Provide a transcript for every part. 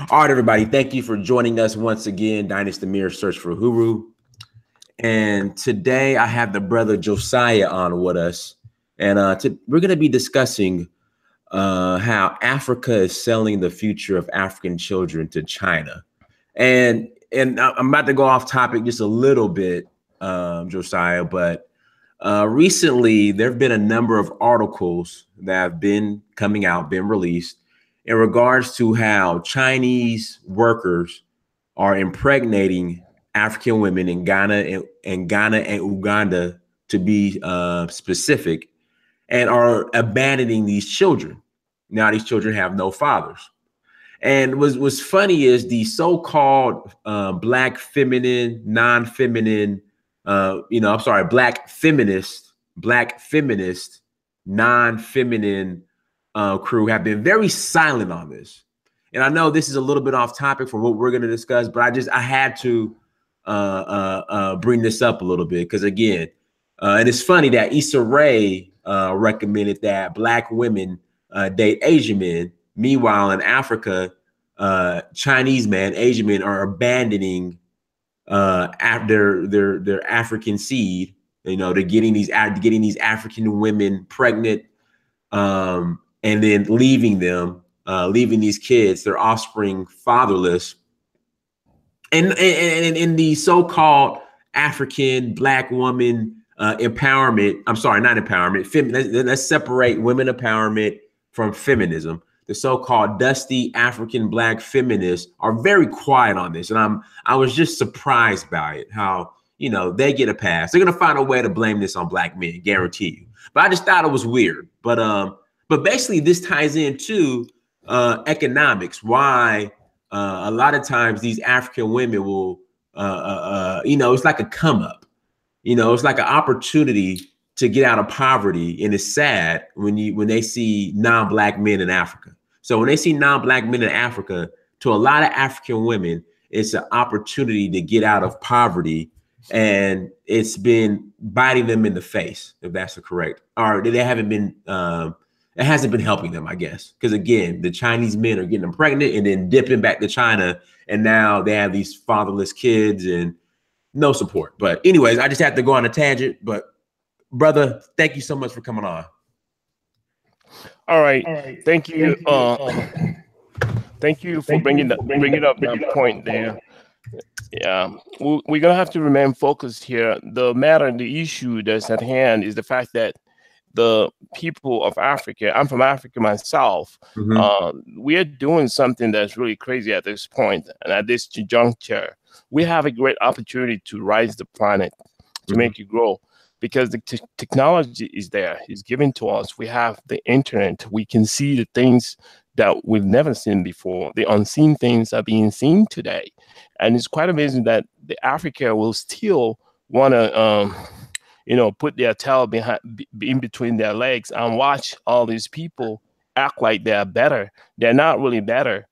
All right, everybody. Thank you for joining us once again. Dynasty Mirror Search for Huru. And today I have the brother Josiah on with us. And we're going to be discussing how Africa is selling the future of African children to China. And I'm about to go off topic just a little bit, Josiah, but recently there have been a number of articles that have been coming out, been released in regards to how Chinese workers are impregnating African women in Ghana and Uganda, to be specific, and are abandoning these children. Now these children have no fathers. And what's funny is the so-called black feminine, non-feminine, black feminist, non-feminine crew have been very silent on this. And I know this is a little bit off topic from what we're going to discuss, but I had to bring this up a little bit because, again, and it's funny that Issa Rae recommended that black women date Asian men. Meanwhile, in Africa, Chinese men, Asian men are abandoning their African seed. You know, they're getting these African women pregnant, and then leaving these kids, their offspring, fatherless. And in the so-called African black woman empowerment, I'm sorry, not empowerment. Let's separate women empowerment from feminism. The so-called dusty African black feminists are very quiet on this, and I was just surprised by it. How, you know, they get a pass. They're gonna find a way to blame this on black men, guarantee you. But I just thought it was weird. But basically, this ties into economics. Why a lot of times these African women will, it's like a come up. You know, it's like an opportunity to get out of poverty, and it's sad when they see non-black men in Africa. So when they see non-black men in Africa, to a lot of African women, it's an opportunity to get out of poverty, and it's been biting them in the face, if that's the correct. Or they haven't been. It hasn't been helping them, I guess, because again, the Chinese men are getting them pregnant and then dipping back to China, and now they have these fatherless kids and no support. But anyways, I just have to go on a tangent. But brother, thank you so much for coming on. All right. Thank you. Thank you for bringing up that point there. Yeah, we're gonna have to remain focused here. The issue that's at hand is the fact that the people of Africa, I'm from Africa myself, we are doing something that's really crazy at this point, and at this juncture, we have a great opportunity to rise the planet, to make it grow, because the technology is there, it's given to us. We have the internet, we can see the things that we've never seen before. The unseen things are being seen today. And it's quite amazing that the Africa will still want to, put their tail in between their legs and watch all these people act like they're better. They're not really better.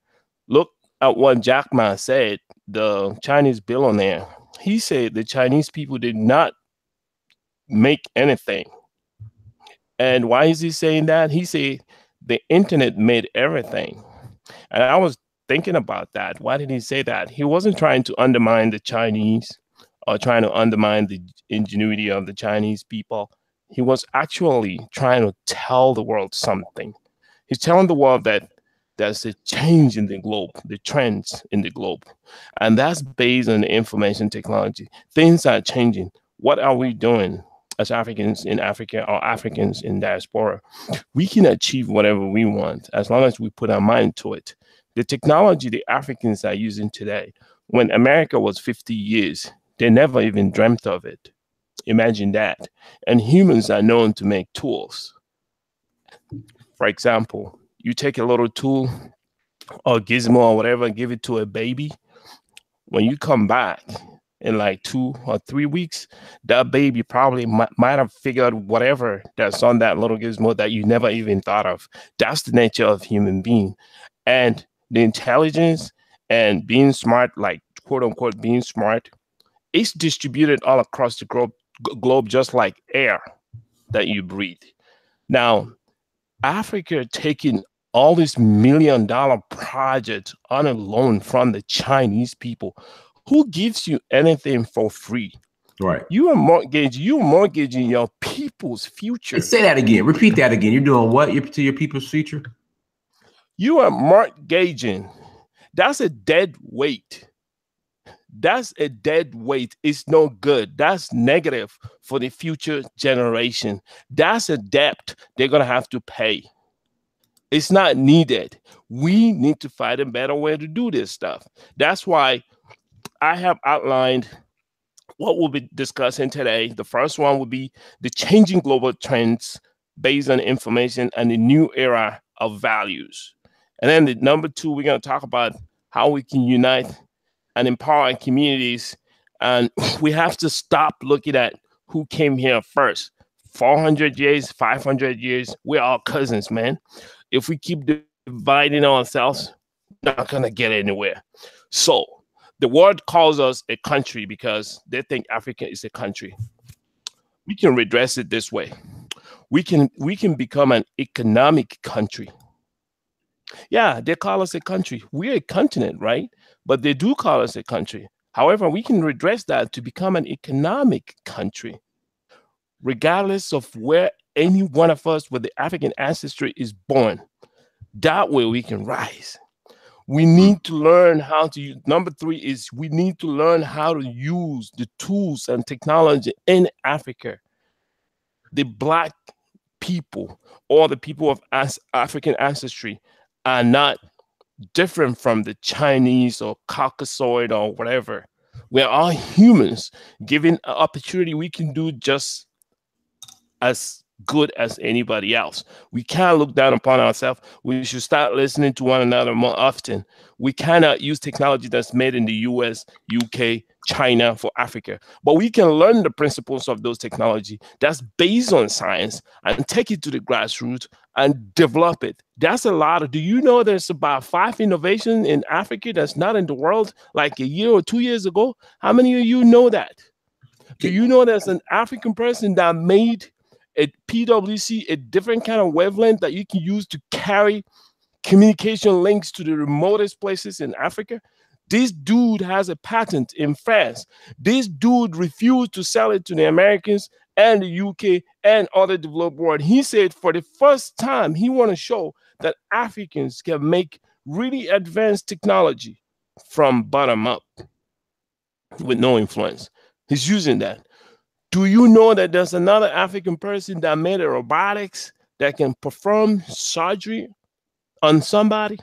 Look at what Jack Ma said, the Chinese billionaire. He said the Chinese people did not make anything. And why is he saying that? He said the internet made everything. And I was thinking about that. Why did he say that? He wasn't trying to undermine the Chinese or trying to undermine the ingenuity of the Chinese people. He was actually trying to tell the world something. He's telling the world that there's a change in the globe, the trends in the globe. And that's based on information technology. Things are changing. What are we doing as Africans in Africa or Africans in diaspora? We can achieve whatever we want as long as we put our mind to it. The technology the Africans are using today, when America was 50 years, they never even dreamt of it. Imagine that. And humans are known to make tools. For example, you take a little tool or gizmo or whatever, give it to a baby. When you come back in like 2 or 3 weeks, that baby probably might have figured whatever that's on that little gizmo that you never even thought of. That's the nature of human being. And the intelligence and being smart, like quote unquote being smart, it's distributed all across the globe just like air that you breathe. Now, Africa taking all these $1 million projects on a loan from the Chinese people. Who gives you anything for free? Right. You're mortgaging your people's future. Say that again. Repeat that again. You're doing what to your people's future? You are mortgaging. That's a dead weight. That's a dead weight. It's no good. That's negative for the future generation. That's a debt they're going to have to pay. It's not needed. We need to find a better way to do this stuff. That's why I have outlined what we'll be discussing today. The first one would be the changing global trends based on information and the new era of values. And then the number two, we're going to talk about how we can unite and empower communities. And we have to stop looking at who came here first. 400 years, 500 years, we're all cousins, man. If we keep dividing ourselves, we're not going to get anywhere. So the world calls us a country because they think Africa is a country. We can redress it this way. We can become an economic country. Yeah, they call us a country. We're a continent, right? But they do call us a country. However, we can redress that to become an economic country, regardless of where any one of us with the African ancestry is born. That way we can rise. We need to learn how to use. Number three is we need to learn how to use the tools and technology in Africa. The Black people or the people of African ancestry are not different from the Chinese or Caucasoid or whatever. We're all humans. Given an opportunity, we can do just as good as anybody else. We can't look down upon ourselves. We should start listening to one another more often. We cannot use technology that's made in the US, UK, China for Africa, but we can learn the principles of those technology that's based on science and take it to the grassroots and develop it. That's a lot of, do you know there's about 5 innovations in Africa that's not in the world like a year or 2 years ago? How many of you know that? Do you know there's an African person that made a PWC, a different kind of wavelength that you can use to carry communication links to the remotest places in Africa? This dude has a patent in France. This dude refused to sell it to the Americans and the UK and other developed world. He said for the first time, he want to show that Africans can make really advanced technology from bottom up with no influence. He's using that. Do you know that there's another African person that made a robotics that can perform surgery on somebody?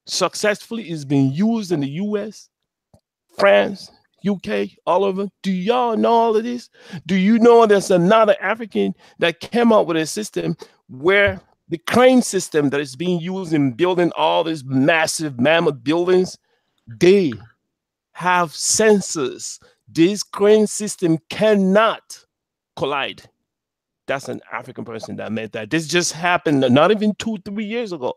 Successfully is being used in the US, France, UK, all over. Do y'all know all of this? Do you know there's another African that came up with a system where the crane system that is being used in building all these massive mammoth buildings, they have sensors. This crane system cannot collide. That's an African person that made that. This just happened not even 2-3 years ago.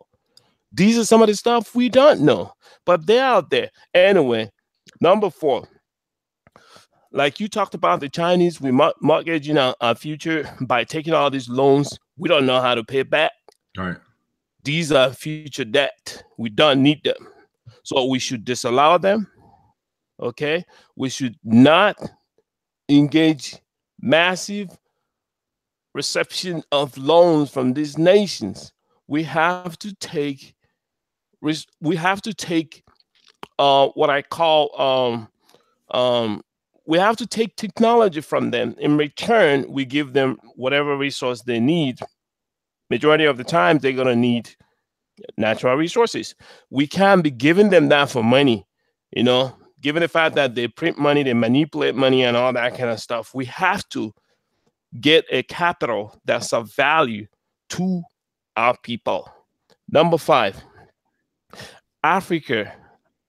These are some of the stuff we don't know, but they're out there. Anyway, number 4, like you talked about the Chinese, we mortgaging our future by taking all these loans. We don't know how to pay back. All right. These are future debt. We don't need them. So we should disallow them. Okay. We should not engage massive reception of loans from these nations. We have to take what I call we have to take technology from them. In return, we give them whatever resource they need. Majority of the time, they're gonna need natural resources. We can't be giving them that for money, you know, given the fact that they print money, they manipulate money and all that kind of stuff. We have to get a capital that's of value to our people. Number 5, Africa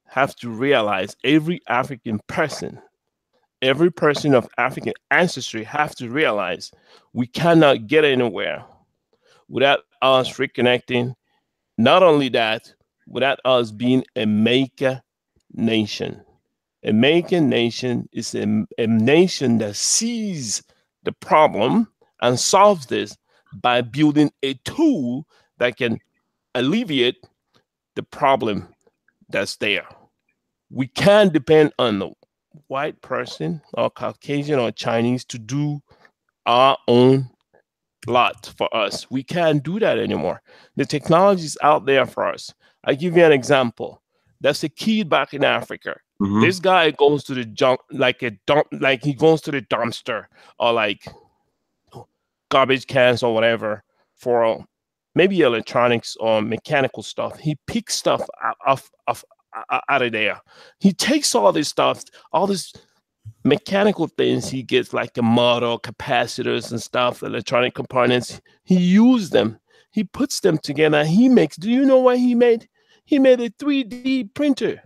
have to realize every African person, every person of African ancestry have to realize we cannot get anywhere without us reconnecting. Not only that, without us being a maker nation. A maker nation is a nation that sees the problem and solves this by building a tool that can alleviate the problem that's there. We can't depend on the white person or Caucasian or Chinese to do our own lot for us. We can't do that anymore. The technology is out there for us. I give you an example. That's a kid back in Africa. Mm-hmm. This guy goes to the like he goes to the dumpster or like garbage cans or whatever for maybe electronics or mechanical stuff. He picks stuff out of there. He takes all this stuff, all this mechanical things he gets, like the motor, capacitors and stuff, electronic components. He uses them. He puts them together. He makes, do you know what he made? He made a 3D printer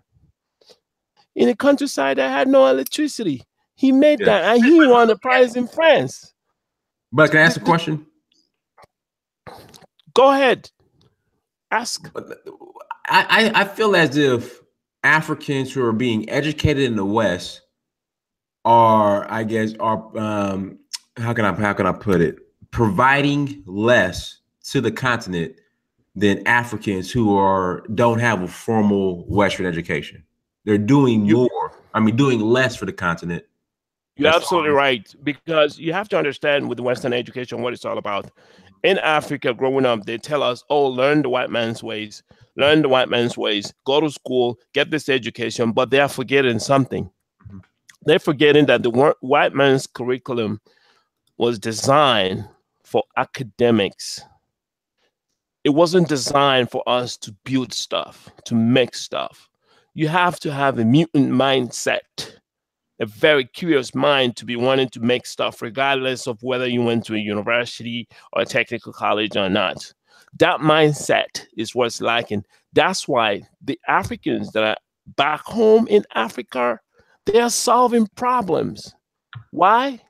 in a countryside that had no electricity. He made that and he won a prize in France. But can I ask a question? Go ahead. Ask. I feel as if Africans who are being educated in the West are, I guess, how can I put it, providing less to the continent than Africans who don't have a formal Western education. They're doing doing less for the continent. You're absolutely right, because you have to understand with Western education what it's all about. In Africa, growing up, they tell us, oh, learn the white man's ways, go to school, get this education, but they are forgetting something. Mm-hmm. They're forgetting that the white man's curriculum was designed for academics. It wasn't designed for us to build stuff, to make stuff. You have to have a mutant mindset, a very curious mind to be wanting to make stuff, regardless of whether you went to a university or a technical college or not. That mindset is what's lacking. That's why the Africans that are back home in Africa, they are solving problems. Why?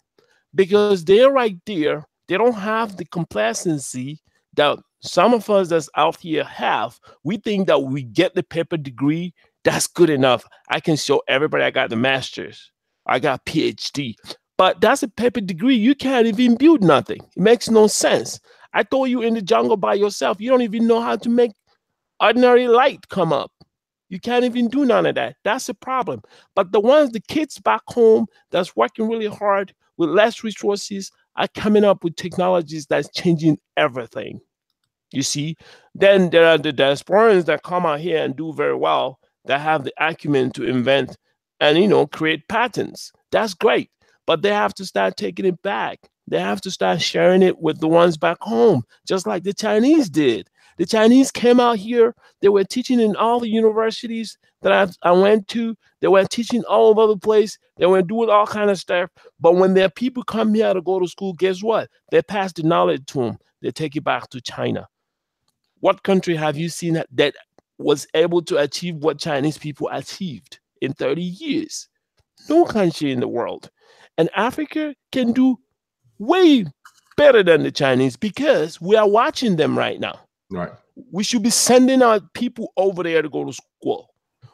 Because they're right there. They don't have the complacency that some of us that's out here have. We think that we get the paper degree, that's good enough. I can show everybody I got the master's. I got PhD. But that's a paper degree. You can't even build nothing. It makes no sense. I throw you in the jungle by yourself. You don't even know how to make ordinary light come up. You can't even do none of that. That's a problem. But the kids back home that's working really hard with less resources are coming up with technologies that's changing everything. You see? Then there are the diasporans that come out here and do very well, that have the acumen to invent and, create patents. That's great. But they have to start taking it back. They have to start sharing it with the ones back home, just like the Chinese did. The Chinese came out here. They were teaching in all the universities that I went to. They were teaching all over the place. They were doing all kind of stuff. But when their people come here to go to school, guess what? They pass the knowledge to them. They take it back to China. What country have you seen that was able to achieve what Chinese people achieved in 30 years? No country in the world. And Africa can do way better than the Chinese because we are watching them right now. Right. We should be sending our people over there to go to school.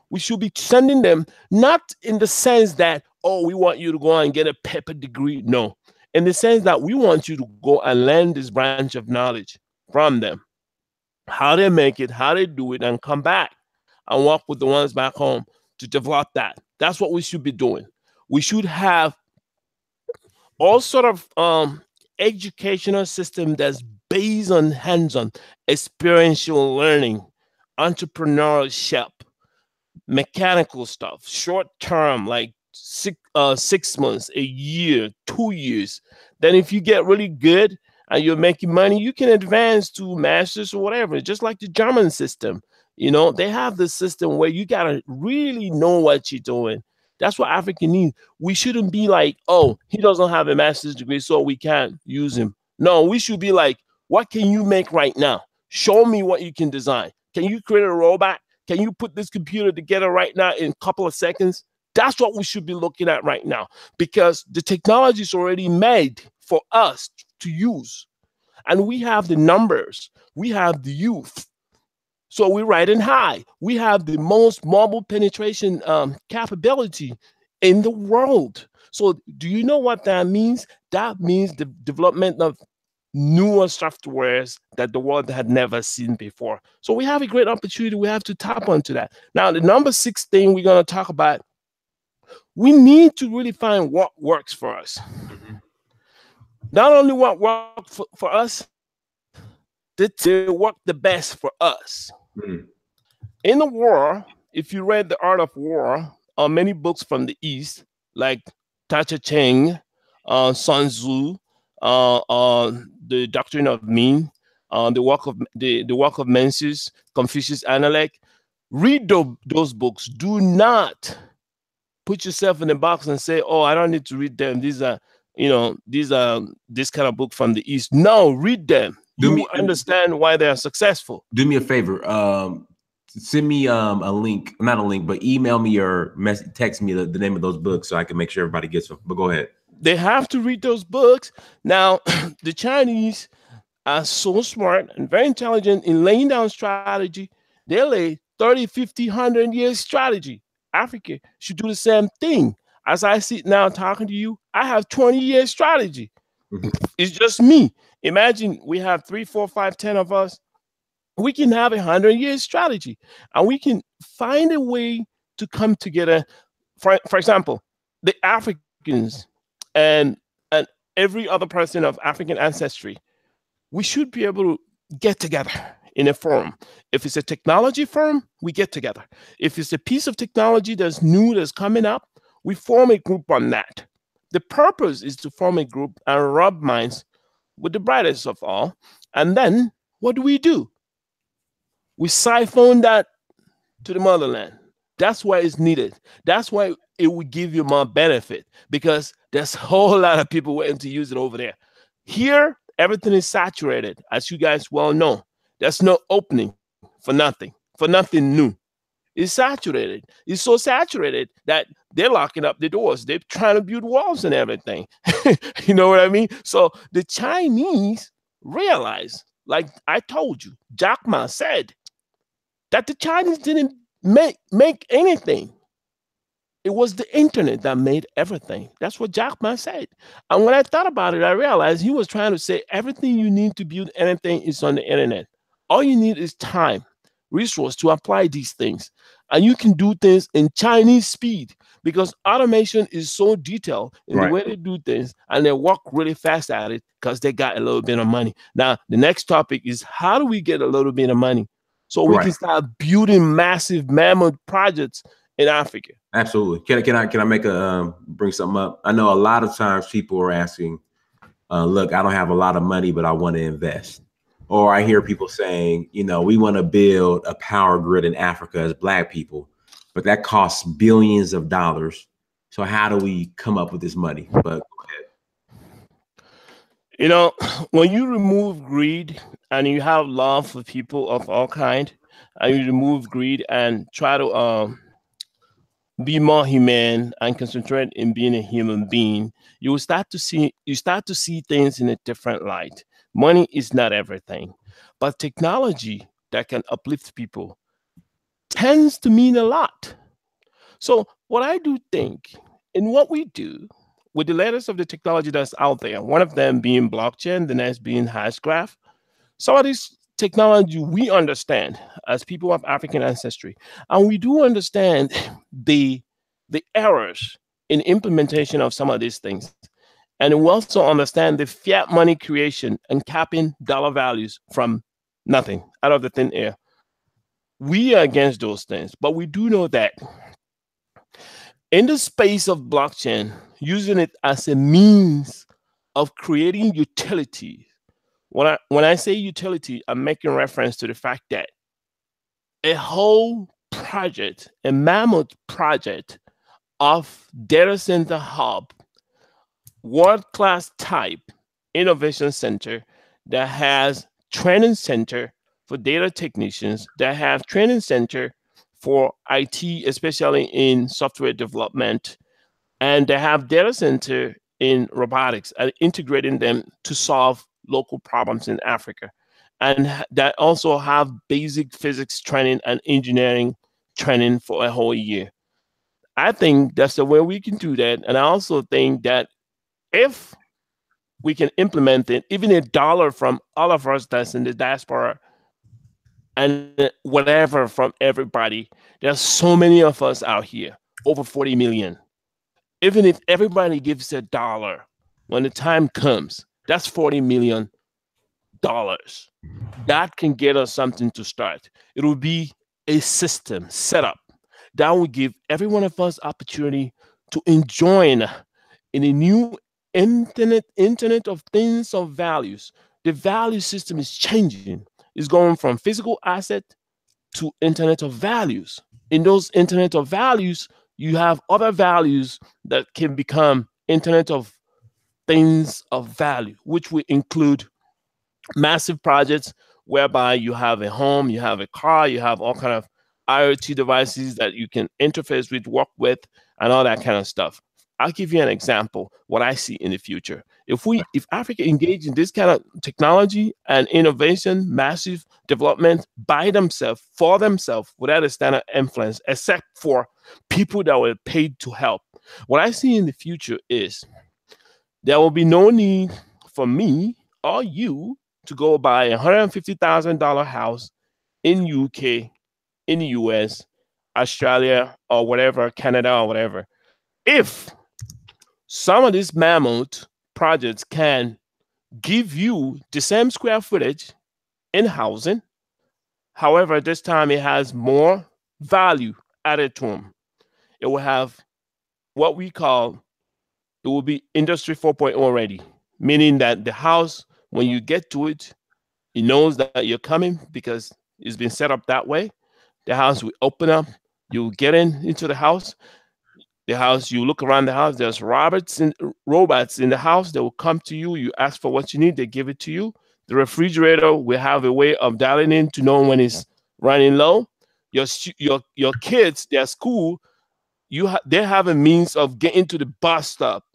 We should be sending them not in the sense that, oh, we want you to go and get a paper degree. No, in the sense that we want you to go and learn this branch of knowledge from them. How they make it, how they do it, and come back and work with the ones back home to develop that. That's what we should be doing. We should have all sort of educational system that's based on hands-on, experiential learning, entrepreneurship, mechanical stuff, short-term, like 6 months, a year, 2 years. Then if you get really good and you're making money, you can advance to masters or whatever, just like the German system. They have this system where you got to really know what you're doing. That's what Africa needs. We shouldn't be like, oh, he doesn't have a master's degree, so we can't use him. No, we should be like, what can you make right now? Show me what you can design. Can you create a robot? Can you put this computer together right now in a couple of seconds? That's what we should be looking at right now, because the technology is already made for us to use. And we have the numbers. We have the youth. So we're riding high. We have the most mobile penetration capability in the world. So do you know what that means? That means the development of newer softwares that the world had never seen before. So we have a great opportunity. We have to tap onto that. Now, the number 6 thing we're going to talk about, we need to really find what works for us. Mm-hmm. Not only what works for us, they work the best for us. Mm-hmm. In the war, if you read The Art of War, many books from the East, like Tacha Cheng, Sun Tzu, the Doctrine of Mean, the work of Mencius, Confucius Analect, read those books. Do not put yourself in a box and say, "Oh, I don't need to read them. These are, this kind of book from the East." No, read them. You understand why they are successful. Do me a favor. Send me a link, not a link, but email me or text me the name of those books so I can make sure everybody gets them. But go ahead. They have to read those books. Now, the Chinese are so smart and very intelligent in laying down strategy. They lay 30, 50, 100 years strategy. Africa should do the same thing. As I sit now talking to you, I have 20 years strategy. Mm-hmm. It's just me. Imagine we have 3, 4, 5, 10 of us. We can have 100-year strategy, and we can find a way to come together. For example, the Africans and every other person of African ancestry, we should be able to get together in a forum. If it's a technology firm, we get together. If it's a piece of technology that's new, that's coming up, we form a group on that. The purpose is to form a group and rub minds with the brightest of all. And then what do? We siphon that to the motherland. That's why it's needed. That's why it will give you more benefit, because there's a whole lot of people waiting to use it over there. Here, everything is saturated, as you guys well know. There's no opening for nothing new. It's saturated. It's so saturated that they're locking up the doors. They're trying to build walls and everything. You know what I mean? So the Chinese realize, like I told you, Jack Ma said, that the Chinese didn't make anything. It was the internet that made everything. That's what Jack Ma said. And when I thought about it, I realized he was trying to say everything you need to build anything is on the internet. All you need is time, resource to apply these things. And you can do things in Chinese speed, because automation is so detailed in the way they do things, and they work really fast at it because they got a little bit of money. Now, the next topic is, how do we get a little bit of money so we can start building massive mammoth projects in Africa? Absolutely. Can I make bring something up? I know a lot of times people are asking, look, I don't have a lot of money, but I want to invest. Or I hear people saying, we want to build a power grid in Africa as Black people, but that costs billions of dollars. So how do we come up with this money? But go ahead. When you remove greed and you have love for people of all kinds, and you remove greed and try to be more humane and concentrate in being a human being, you start to see things in a different light. Money is not everything, but technology that can uplift people tends to mean a lot. So what I do think in what we do with the latest of the technology that's out there, one of them being blockchain, the next being hashgraph, some of these technology we understand as people of African ancestry, and we do understand the errors in implementation of some of these things. And we also understand the fiat money creation and capping dollar values from nothing, out of the thin air. We are against those things, but we do know that in the space of blockchain, using it as a means of creating utility. When I say utility, I'm making reference to the fact that a whole project, a mammoth project of data center hub, world-class type innovation center that has training center for data technicians, that have training center for IT, especially in software development, and they have data center in robotics and integrating them to solve local problems in Africa. And that also have basic physics training and engineering training for a whole year. I think that's the way we can do that. And I also think that if we can implement it. Even $1 from all of us that's in the diaspora, and whatever from everybody. There's so many of us out here, over 40 million. Even if everybody gives $1, when the time comes, that's $40 million. That can get us something to start. It will be a system set up that will give every one of us opportunity to enjoy in a new internet of things of values. The value system is changing. It's going from physical asset to internet of values. In those internet of values, you have other values that can become internet of things of value, which will include massive projects whereby you have a home, you have a car, you have all kind of IoT devices that you can interface with, work with, and all that kind of stuff. I'll give you an example what I see in the future. If Africa engage in this kind of technology and innovation, massive development by themselves, for themselves, without a standard influence, except for people that were paid to help, what I see in the future is there will be no need for me or you to go buy a $150,000 house in UK, in the US, Australia, or whatever, Canada or whatever. If some of these mammoth projects can give you the same square footage in housing, however, this time it has more value added to them. It will have what we call, it will be Industry 4.0 ready, meaning that the house, when you get to it, it knows that you're coming because it's been set up that way. The house will open up, you get into the house. The house, you look around the house, there's robots in the house that will come to you. You ask for what you need, they give it to you. The refrigerator will have a way of dialing in to know when it's running low. Your kids, their school, they have a means of getting to the bus stop,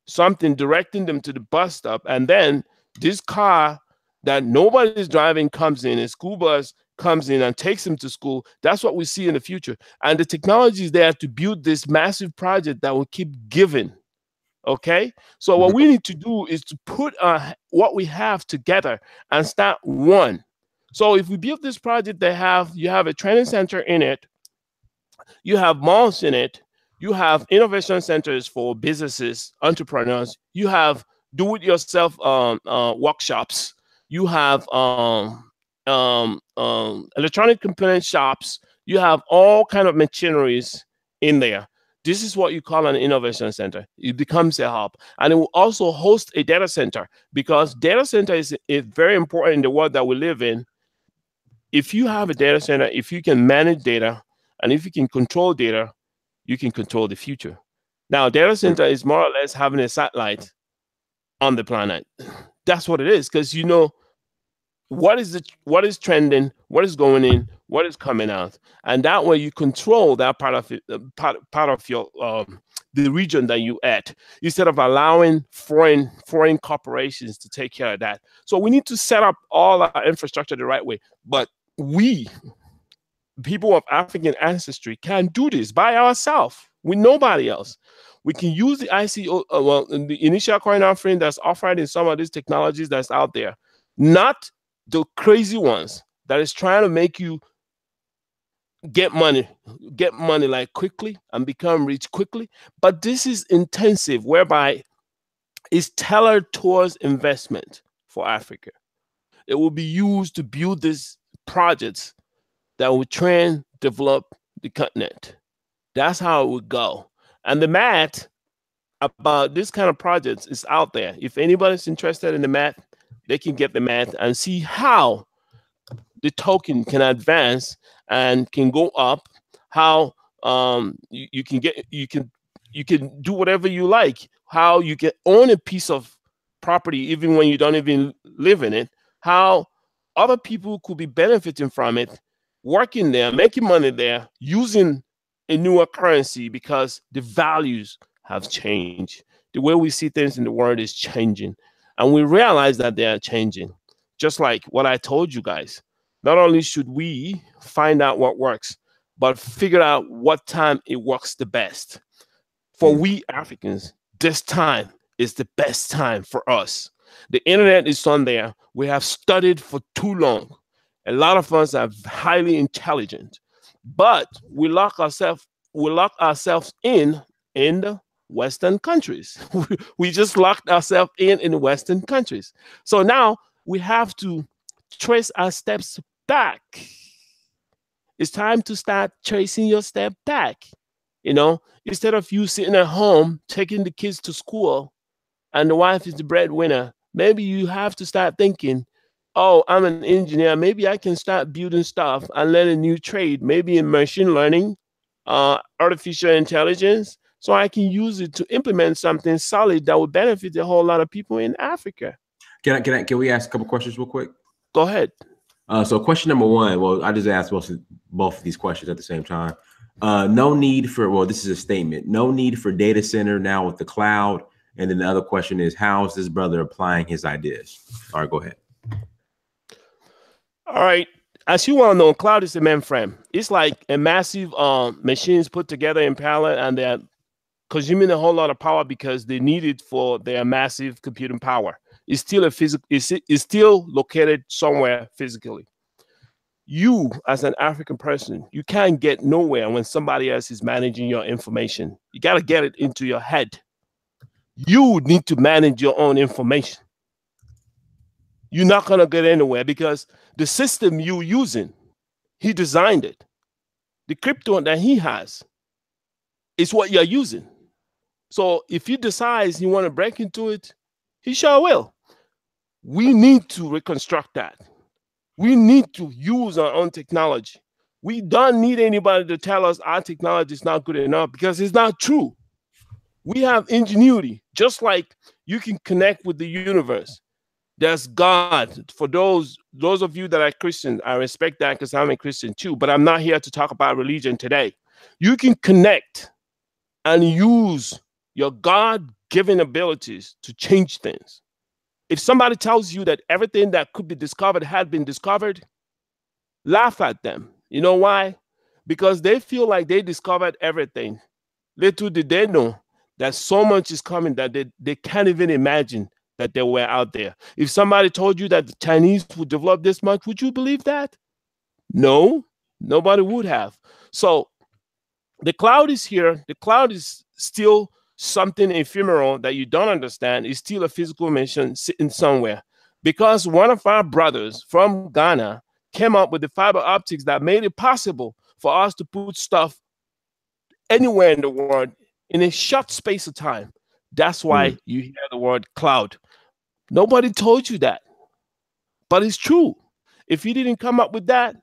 something directing them to the bus stop, and then this car that nobody's driving comes in, a school bus comes in and takes them to school. That's what we see in the future. And the technology is there to build this massive project that will keep giving. Okay? So what we need to do is to put what we have together and start one. So if we build this project, you have a training center in it, you have malls in it, you have innovation centers for businesses, entrepreneurs, you have do-it-yourself workshops, you have electronic component shops, you have all kind of machineries in there. This is what you call an innovation center. It becomes a hub, and it will also host a data center, because data center is very important in the world that we live in. If you have a data center, if you can manage data, and if you can control data, you can control the future. Now, data center is more or less having a satellite on the planet. That's what it is, because you know what is trending, what is going in, what is coming out, and that way you control that part of it, part of your the region that you at, instead of allowing foreign corporations to take care of that. So we need to set up all our infrastructure the right way. But we, people of African ancestry, can do this by ourselves with nobody else. We can use the ICO, the initial coin offering that's offered in some of these technologies that's out there, not the crazy ones that is trying to make you get money like quickly and become rich quickly. But this is intensive, whereby it's tailored towards investment for Africa. It will be used to build these projects that will train, develop the continent. That's how it would go. And the math about this kind of projects is out there. If anybody's interested in the math, they can get the math and see how the token can advance and can go up. How you can do whatever you like. How you can own a piece of property even when you don't even live in it. How other people could be benefiting from it, working there, making money there, using a newer currency, because the values have changed. The way we see things in the world is changing. And we realize that they are changing. Just like what I told you guys. Not only should we find out what works, but figure out what time it works the best. For we Africans, this time is the best time for us. The internet is on there. We have studied for too long. A lot of us are highly intelligent, but we lock ourselves in the Western countries. We just locked ourselves in the Western countries. So now we have to trace our steps back. It's time to start tracing your step back. Instead of you sitting at home taking the kids to school and the wife is the breadwinner, maybe you have to start thinking, oh, I'm an engineer. Maybe I can start building stuff and learn a new trade, maybe in machine learning, artificial intelligence, so I can use it to implement something solid that will benefit a whole lot of people in Africa. Can we ask a couple questions real quick? Go ahead. So question number one, well, I just asked both of these questions at the same time. No need for, well, this is a statement, no need for data center now with the cloud. And then the other question is, how is this brother applying his ideas? All right, go ahead. All right. As you well know, cloud is a mainframe. It's like a massive machines put together in parallel, and they're consuming a whole lot of power because they need it for their massive computing power. It's still it's still located somewhere physically. You, as an African person, you can't get nowhere when somebody else is managing your information. You got to get it into your head. You need to manage your own information. You're not going to get anywhere because the system you're using, he designed it. The crypto that he has is what you're using. So if he decides you want to break into it, he sure will. We need to reconstruct that. We need to use our own technology. We don't need anybody to tell us our technology is not good enough, because it's not true. We have ingenuity, just like you can connect with the universe. There's God. For those of you that are Christians, I respect that because I'm a Christian too, but I'm not here to talk about religion today. You can connect and use your God-given abilities to change things. If somebody tells you that everything that could be discovered had been discovered, laugh at them. You know why? Because they feel like they discovered everything. Little did they know that so much is coming that they can't even imagine that they were out there. If somebody told you that the Chinese would develop this much, would you believe that? No, nobody would have. So the cloud is here. The cloud is still something ephemeral that you don't understand. It's still a physical machine sitting somewhere. Because one of our brothers from Ghana came up with the fiber optics that made it possible for us to put stuff anywhere in the world in a short space of time. That's why you hear the word cloud. Nobody told you that, but it's true. If he didn't come up with that,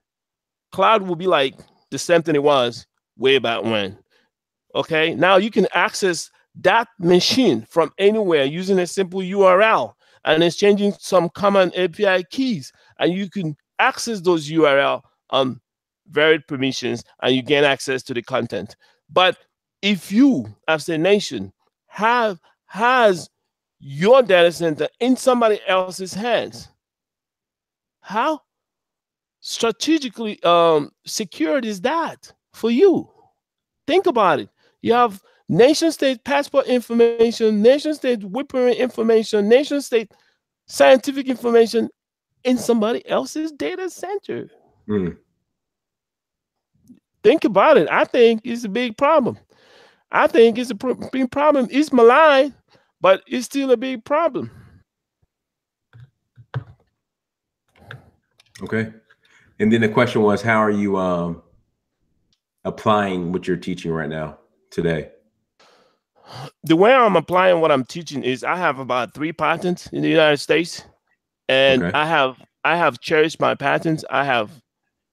cloud will be like the same thing it was way back when. Okay, now you can access that machine from anywhere using a simple URL and exchanging some common API keys, and you can access those URL on varied permissions, and you gain access to the content. But if you, as a nation, has your data center in somebody else's hands, how strategically secured is that for you? Think about it. You have nation-state passport information, nation-state whippering information, nation-state scientific information in somebody else's data center. Think about it. I think it's a big problem. I think it's a big problem. It's malign, but it's still a big problem. Okay. And then the question was, how are you applying what you're teaching right now today? The way I'm applying what I'm teaching is I have about 3 patents in the United States, and I have cherished my patents. I have,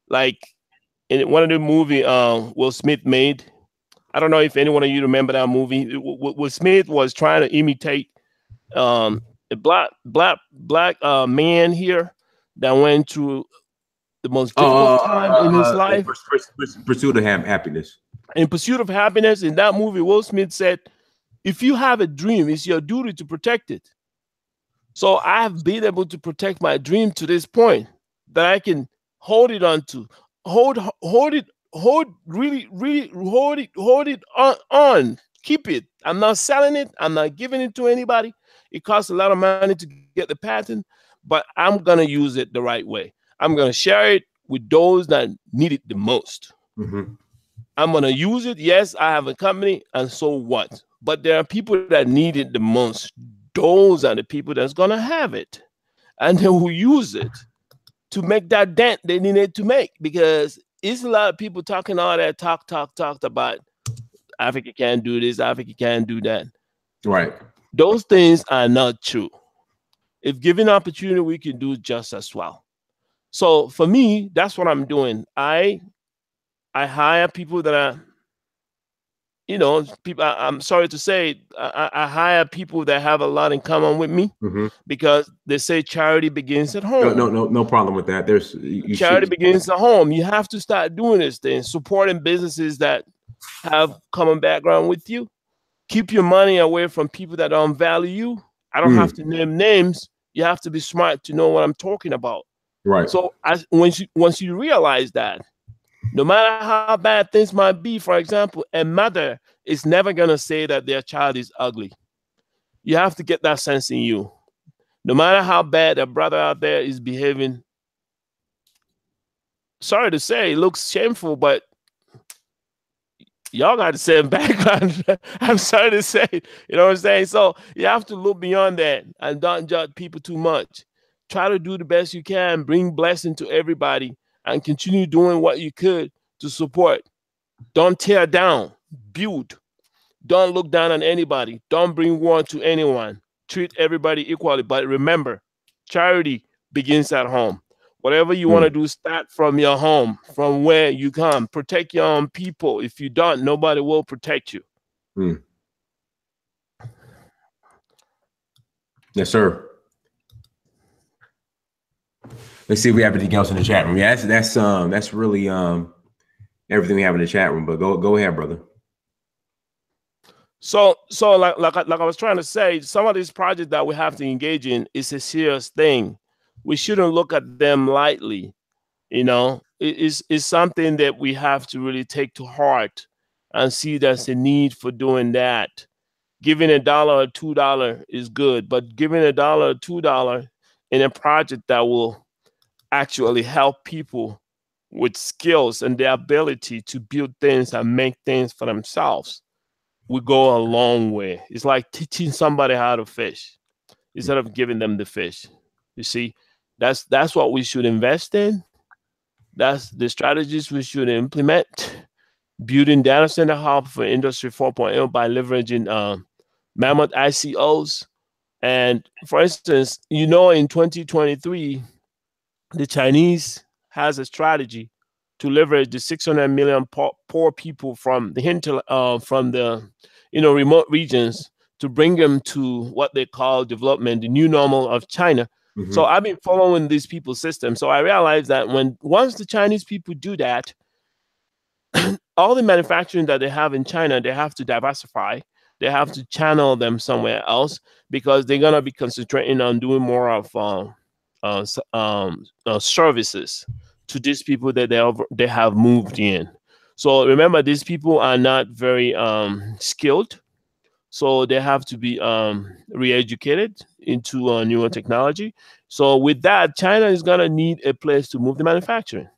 like, in one of the movie Will Smith made. I don't know if anyone of you remember that movie. Will Smith was trying to imitate a black man here that went through the most difficult time in his life. Pursuit of happiness. In Pursuit of Happiness, in that movie, Will Smith said, if you have a dream, it's your duty to protect it. So I have been able to protect my dream to this point that I can hold it on to, hold it on, Keep it. I'm not selling it. I'm not giving it to anybody. It costs a lot of money to get the patent, but I'm going to use it the right way. I'm going to share it with those that need it the most. Mm-hmm. I'm going to use it. Yes, I have a company, and so what? But there are people that need it the most. Those are the people that's going to have it, and they will use it to make that dent they needed to make, because it's a lot of people talking all that talk about Africa can't do this, Africa can't do that. Right. Those things are not true. If given opportunity, we can do just as well. So for me, that's what I'm doing. I hire people that are, people. I'm sorry to say, I hire people that have a lot in common with me, because they say charity begins at home. No problem with that. Charity begins at home. You have to start doing this thing, supporting businesses that have common background with you. Keep your money away from people that don't value you. I don't have to name names. You have to be smart to know what I'm talking about. Right. So once you realize that, no matter how bad things might be, for example, a mother is never going to say that their child is ugly. You have to get that sense in you. No matter how bad a brother out there is behaving, sorry to say, it looks shameful, but y'all got the same background. I'm sorry to say, you know what I'm saying? So you have to look beyond that and don't judge people too much. Try to do the best you can, bring blessing to everybody, and continue doing what you could to support. Don't tear down, build. Don't look down on anybody. Don't bring war to anyone. Treat everybody equally. But remember, charity begins at home. Whatever you want to do, start from your home, from where you come. Protect your own people. If you don't, nobody will protect you. Yes, sir. Let's see if we have anything else in the chat room. Yeah, that's really everything we have in the chat room. But go ahead, brother. So like I was trying to say, some of these projects that we have to engage in is a serious thing. We shouldn't look at them lightly. It's something that we have to really take to heart and see there's a need for doing that. Giving $1 or $2 is good, but giving $1 or $2 in a project that will actually help people with skills and the ability to build things and make things for themselves, we go a long way. It's like teaching somebody how to fish instead of giving them the fish. You see, that's what we should invest in. That's the strategies we should implement. Building data center hub for Industry 4.0 by leveraging mammoth ICOs. And for instance, in 2023, the Chinese has a strategy to leverage the 600 million poor people from the remote regions to bring them to what they call development, the new normal of China. So I've been following these people's system. So I realized that once the Chinese people do that, all the manufacturing that they have in China, they have to diversify. They have to channel them somewhere else, because they're gonna be concentrating on doing more of services to these people that they have moved in. So remember, these people are not very skilled, so they have to be re-educated into newer technology. So with that, China is gonna need a place to move the manufacturing,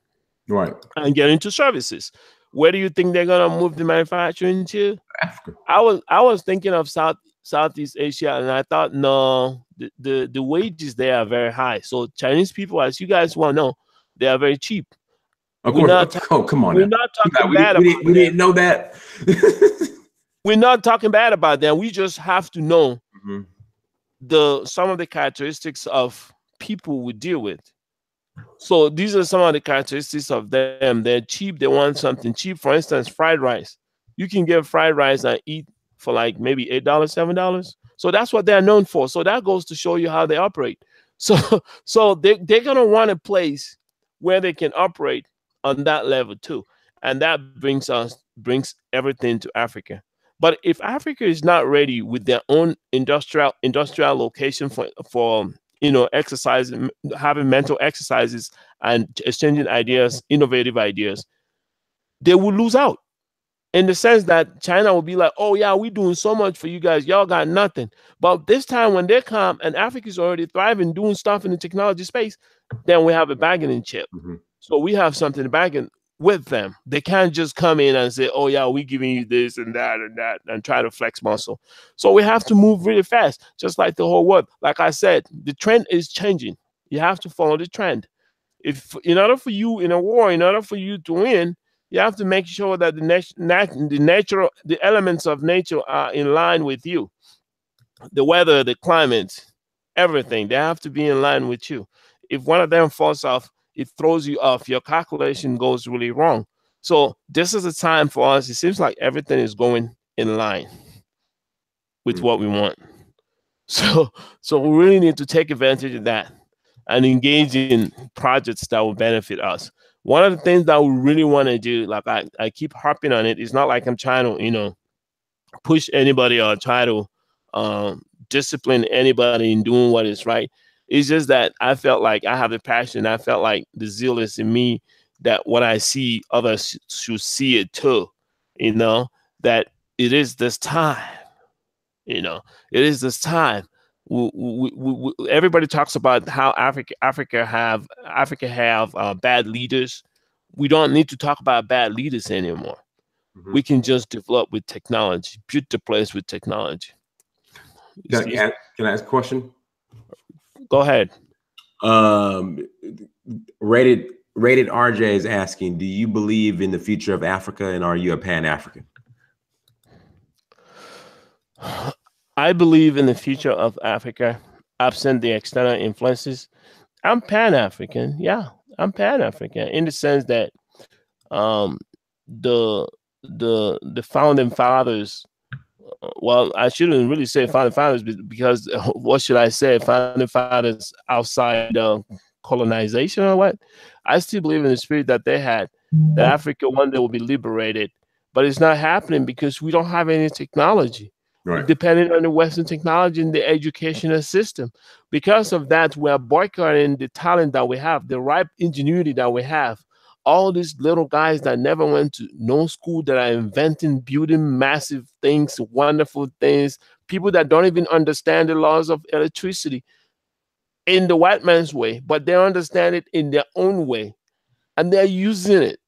right, and get into services. Where do you think they're gonna move the manufacturing to? Africa. I was thinking of Southeast Asia, and I thought, no, the wages there are very high. So Chinese people, as you guys well know, they are very cheap. Of course. Come on. We're not talking bad about them. We didn't know that. We're not talking bad about them. We just have to know some of the characteristics of people we deal with. So these are some of the characteristics of them. They're cheap. They want something cheap. For instance, fried rice. You can get fried rice and eat for like maybe $8, $7. So that's what they're known for. So that goes to show you how they operate. So they're gonna want a place where they can operate on that level too, and that brings everything to Africa. But if Africa is not ready with their own industrial location for exercising, having mental exercises and exchanging ideas, innovative ideas, they will lose out. in the sense that China will be like, oh yeah, we're doing so much for you guys, y'all got nothing. But this time when they come and Africa is already thriving, doing stuff in the technology space, then we have a bargaining chip. So we have something to bargain with them. They can't just come in and say, oh yeah, we're giving you this and that and try to flex muscle. So we have to move really fast, just like the whole world. Like I said, the trend is changing. You have to follow the trend. If in order for you in a war, in order for you to win, you have to make sure that the elements of nature are in line with you. The weather, the climate, everything, they have to be in line with you. If one of them falls off, it throws you off. Your calculation goes really wrong. So this is a time for us. It seems like everything is going in line with what we want. So we really need to take advantage of that and engage in projects that will benefit us. One of the things that we really want to do, like I keep harping on it, it's not like I'm trying to, push anybody or try to discipline anybody in doing what is right. It's just that I felt like I have the passion. I felt like the zeal is in me, that what I see, others should see it too, that it is this time, it is this time. Everybody talks about how Africa have bad leaders. We don't need to talk about bad leaders anymore. We can just develop with technology, build the place with technology. Can I ask a question? Go ahead. Rated RJ is asking, do you believe in the future of Africa, and are you a Pan-African? I believe in the future of Africa, absent the external influences. I'm Pan-African. Yeah, I'm Pan-African in the sense that the founding fathers, well, I shouldn't really say founding fathers, because what should I say? Founding fathers outside colonization or what? I still believe in the spirit that they had, that Africa one day will be liberated, but it's not happening because we don't have any technology. Right. Depending on the Western technology and the educational system. Because of that, we are boycotting the talent that we have, the ripe ingenuity that we have. All these little guys that never went to no school, that are inventing, building massive things, wonderful things, people that don't even understand the laws of electricity in the white man's way, but they understand it in their own way, and they're using it.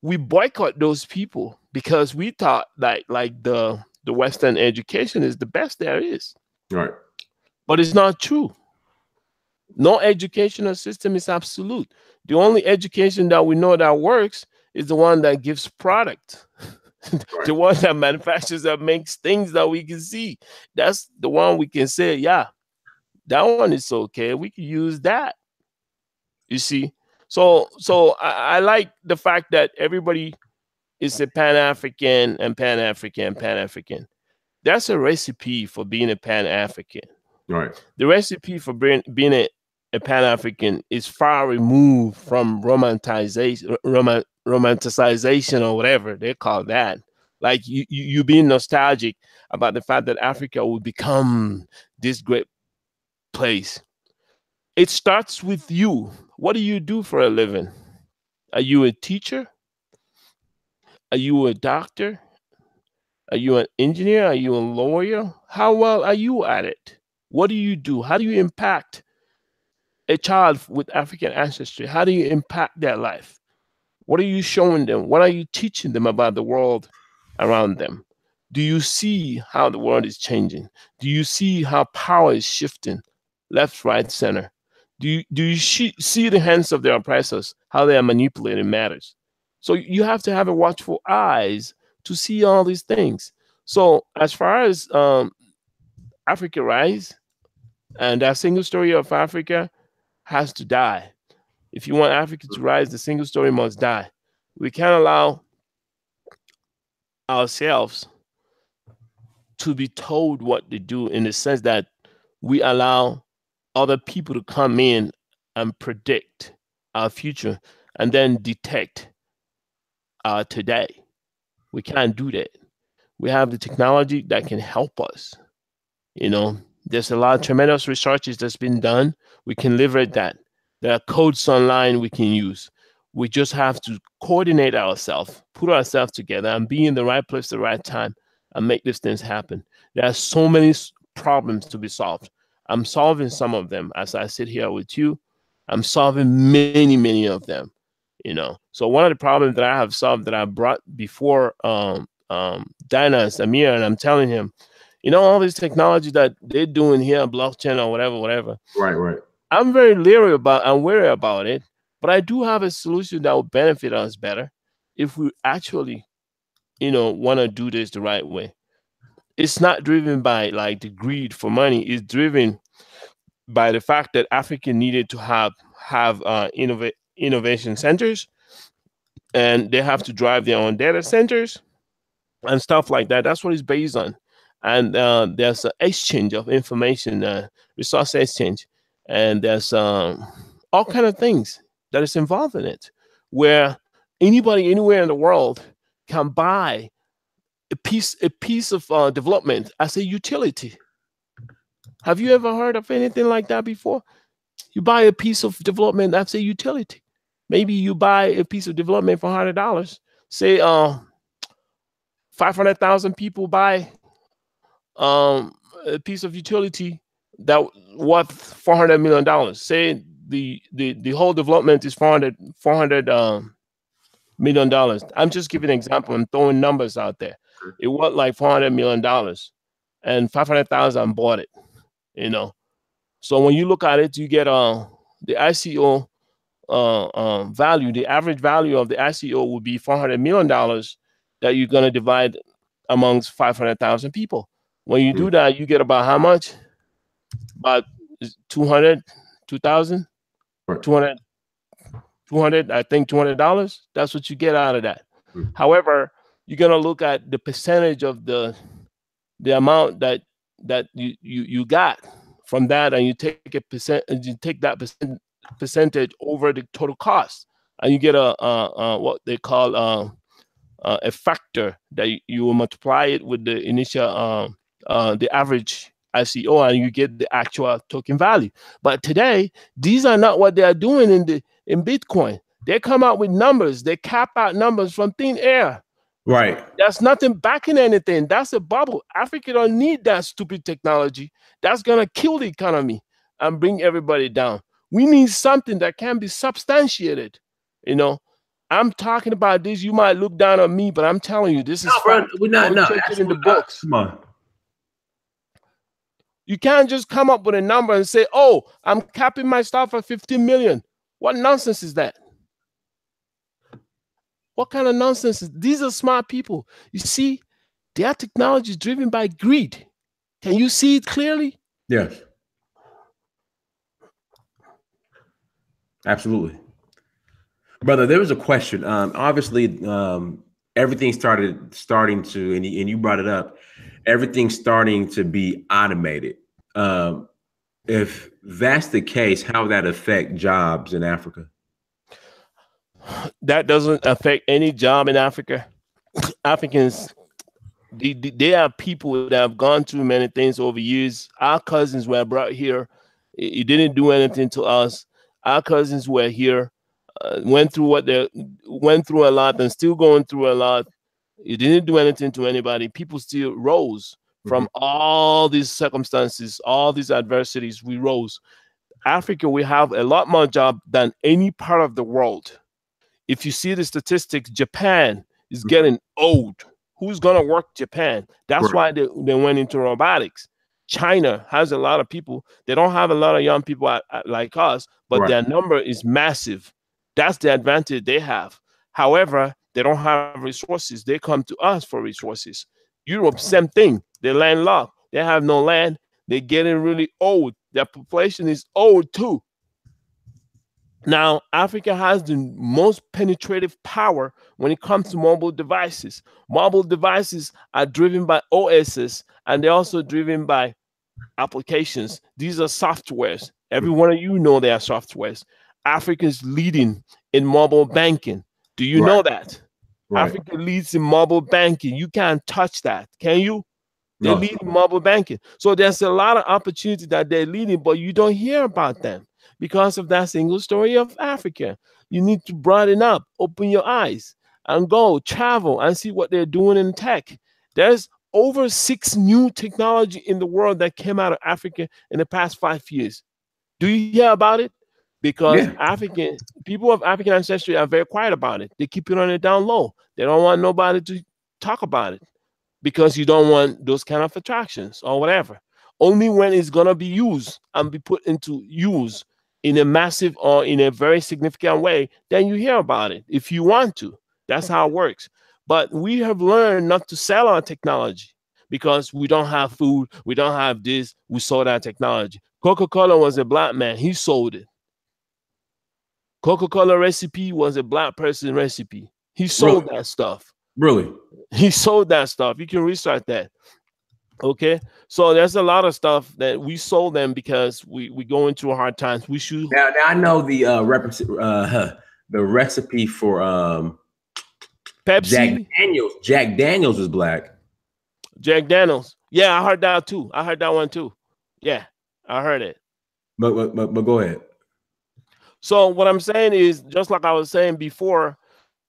We boycott those people because we thought like the Western education is the best there is. Right. But it's not true. No educational system is absolute. The only education that we know that works is the one that gives product. Right. The one that manufactures, that makes things that we can see. That's the one we can say, yeah, that one is okay. We can use that. You see? So I like the fact that everybody is a Pan-African and Pan-African and Pan-African. That's a recipe for being a Pan-African. Right. The recipe for being a Pan-African is far removed from romanticization or whatever they call that. Like you being nostalgic about the fact that Africa will become this great place. It starts with you. What do you do for a living? Are you a teacher? Are you a doctor? Are you an engineer? Are you a lawyer? How well are you at it? What do you do? How do you impact a child with African ancestry? How do you impact their life? What are you showing them? What are you teaching them about the world around them? Do you see how the world is changing? Do you see how power is shifting left, right, center? Do you see the hands of their oppressors, how they are manipulating matters? So you have to have a watchful eyes to see all these things. So as far as Africa Rise, and that single story of Africa has to die. If you want Africa to rise, the single story must die. We can't allow ourselves to be told what to do, in the sense that we allow other people to come in and predict our future and then detect our today. We can't do that. We have the technology that can help us. There's a lot of tremendous researches that's been done. We can leverage that. There are codes online we can use. We just have to coordinate ourselves, put ourselves together, and be in the right place at the right time and make these things happen. There are so many problems to be solved. I'm solving some of them as I sit here with you. I'm solving many, many of them. So one of the problems that I have solved that I brought before Dinah and Samir, and I'm telling him, all this technology that they're doing here, blockchain or whatever. Right. I'm very wary about it, but I do have a solution that will benefit us better if we actually, want to do this the right way. It's not driven by like the greed for money. It's driven by the fact that Africa needed to have innovation centers, and they have to drive their own data centers and stuff like that. That's what it's based on. And there's an exchange of information, resource exchange, and there's all kind of things that is involved in it, where anybody anywhere in the world can buy a piece of development as a utility. Have you ever heard of anything like that before? You buy a piece of development as a utility. Maybe you buy a piece of development for $100. Say 500,000 people buy a piece of utility that worth $400 million. Say the whole development is $400 million. I'm just giving an example. I'm throwing numbers out there. It was like $400 million, and 500,000 bought it. So when you look at it, you get the ICO value. The average value of the ICO would be $400 million that you're going to divide amongst 500,000 people. When you do that, you get about how much? About 200, 2,000, 200, I think $200. That's what you get out of that. However, you're going to look at the percentage of the amount that you got from that, and you take that percentage over the total cost, and you get a what they call a factor that you will multiply it with the initial the average ICO, and you get the actual token value. But today, these are not what they are doing in Bitcoin. They come out with numbers. They cap out numbers from thin air. Right. That's nothing backing anything. That's a bubble. Africa don't need that stupid technology. That's gonna kill the economy and bring everybody down. We need something that can be substantiated. I'm talking about this. You might look down on me, but I'm telling you, this is fact. We're not. No, check it in the books. Come on. You can't just come up with a number and say, "Oh, I'm capping my stuff at 15 million." What nonsense is that? What kind of nonsense is these? Are smart people. You see, their technology is driven by greed. Can you see it clearly? Yes. Absolutely. Brother, there was a question. Obviously, everything's starting to, and you brought it up, everything's starting to be automated. If that's the case, how would that affect jobs in Africa? That doesn't affect any job in Africa. Africans, they are people that have gone through many things over years. Our cousins were brought here. It didn't do anything to us. Our cousins were here, went through a lot, and still going through a lot. It didn't do anything to anybody. People still rose from all these circumstances, all these adversities. We rose. Africa, we have a lot more job than any part of the world. If you see the statistics, Japan is getting old. Who's going to work Japan? That's why they went into robotics. China has a lot of people. They don't have a lot of young people like us, but their number is massive. That's the advantage they have. However, they don't have resources. They come to us for resources. Europe, same thing. They're landlocked. They have no land. They're getting really old. Their population is old too. Now, Africa has the most penetrative power when it comes to mobile devices. Mobile devices are driven by OSs, and they're also driven by applications. These are softwares. Every one of you know they are softwares. Africa is leading in mobile banking. Do you know that? Africa leads in mobile banking. You can't touch that, can you? They lead in mobile banking. So there's a lot of opportunity that they're leading, but you don't hear about them because of that single story of Africa. You need to broaden up, open your eyes, and go travel and see what they're doing in tech. There's over 6 new technology in the world that came out of Africa in the past 5 years. Do you hear about it? Because Yeah. African people of African ancestry are very quiet about it. They keep it on it down low. They don't want nobody to talk about it because you don't want those kind of attractions or whatever. Only when it's gonna be used and be put into use in a massive or in a very significant way, then you hear about it if you want to. That's how it works. But we have learned not to sell our technology because we don't have food, we don't have this, we sold our technology. Coca-Cola was a black man, he sold it. Coca-Cola recipe was a black person recipe. He sold Really? that stuff. Really? He sold that stuff. You can research that. Okay. So there's a lot of stuff that we sold them because we going through hard times. We should Now I know the recipe for Jack Pepsi, Daniels. Jack Daniels is black. Jack Daniels. Yeah, I heard that too. I heard that one too. Yeah, I heard it. But go ahead. So what I'm saying is, just like I was saying before,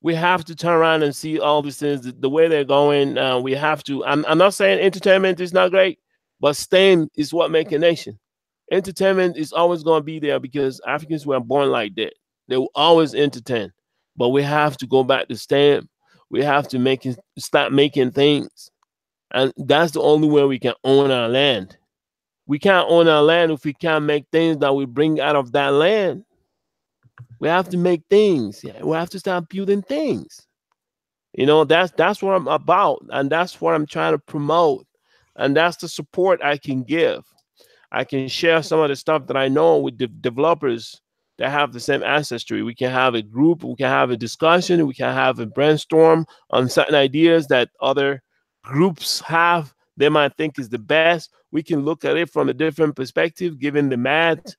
we have to turn around and see all these things the way they're going. We have to. I'm not saying entertainment is not great, but STEM is what makes a nation. Entertainment is always going to be there because Africans were born like that. They will always entertain. But we have to go back to STEM. We have to start making things, and that's the only way we can own our land. We can't own our land if we can't make things that we bring out of that land. We have to make things. Yeah, we have to start building things. That's what I'm about, and that's what I'm trying to promote, and that's the support I can give. I can share some of the stuff that I know with the developers that have the same ancestry. We can have a group, we can have a discussion, we can have a brainstorm on certain ideas that other groups have. They might think is the best. We can look at it from a different perspective, given the math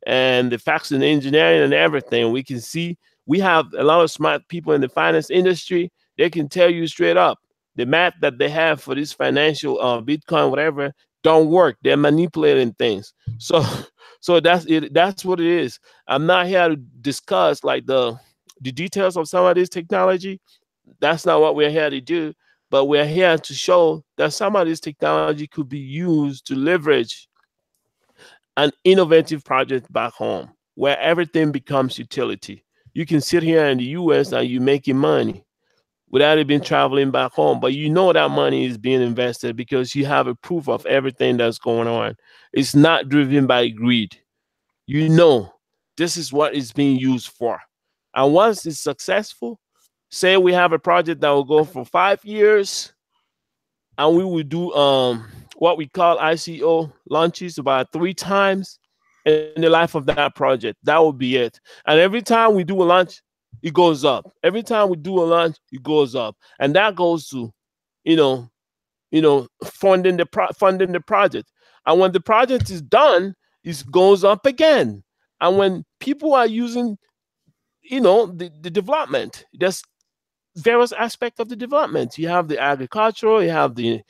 and the facts and engineering and everything. We can see we have a lot of smart people in the finance industry. They can tell you straight up the math that they have for this financial Bitcoin, whatever, don't work. They're manipulating things. So that's it. That's what it is. I'm not here to discuss like the details of some of this technology. That's not what we're here to do. But we're here to show that some of this technology could be used to leverage an innovative project back home where everything becomes utility. You can sit here in the US and you're making money without even traveling back home, but you know that money is being invested because you have a proof of everything that's going on. It's not driven by greed. You know this is what it's being used for. And once it's successful, say we have a project that will go for 5 years, and we will do what we call ICO launches about 3 times in the life of that project. That will be it. And every time we do a launch, it goes up. Every time we do a launch, it goes up. And that goes to, funding the project. And when the project is done, it goes up again. And when people are using, the development, there's various aspects of the development. You have the agricultural, you have the